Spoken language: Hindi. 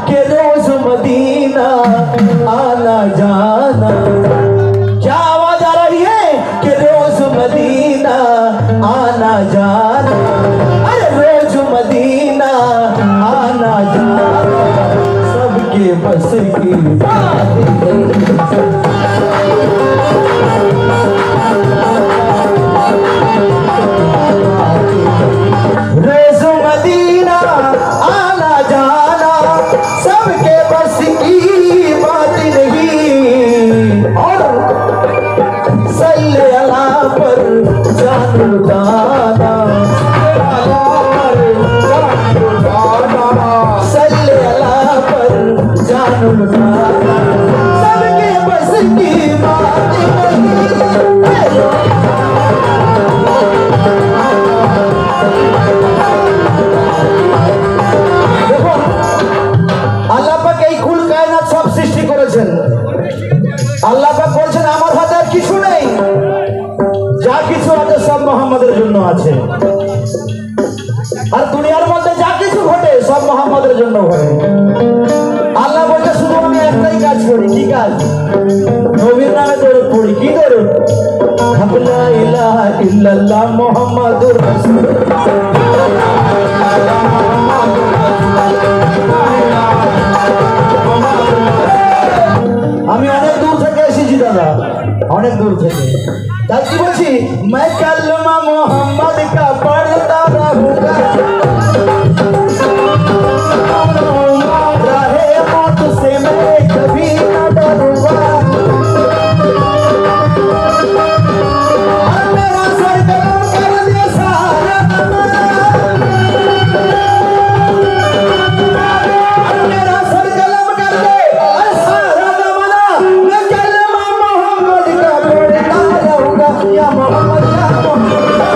के रोज मदीना आना जाना। क्या आवाज आ रही है कि रोज मदीना आना जाना, अरे रोज मदीना आना जाना सबके बस की बात नहीं। रोज मदीना आना जाना सबके बस की बात नहीं। और सल्ले अला पर जान लुटाना, सल्ले अला पर जान लुटाना सबके बस की बात नहीं। আল্লাহ পাক বলছেন আমার হাতে আর কিছু নেই, যা কিছু আছে সব মুহাম্মাদের জন্য আছে। আর দুনিয়ার মধ্যে যা কিছু ঘটে সব মুহাম্মাদের জন্য ঘটে। আল্লাহ বলছে শুধু আমি একটাই কাজ করি, কি কাজ? নবীর নামে দরুদ পড়ি। কি দরুদ? লা ইলাহা ইল্লাল্লাহ মুহাম্মাদুর রাসূলুল্লাহ। আমি অনেক দূর থেকে এসেছি দাদা, অনেক দূর থেকে। তাই কি বলছি, मैं कलमा मोहम्मद का पढ़ता रहूंगा, रहे मौत से मैं कभी न डरूंगा। मेरा सर कलम कर दे सारा, मेरा सर कलम कर दे सारा जमाना, मैं कलमा मोहम्मद का पढ़ता रहूंगा। या मोहम्मद या मोहम्मद।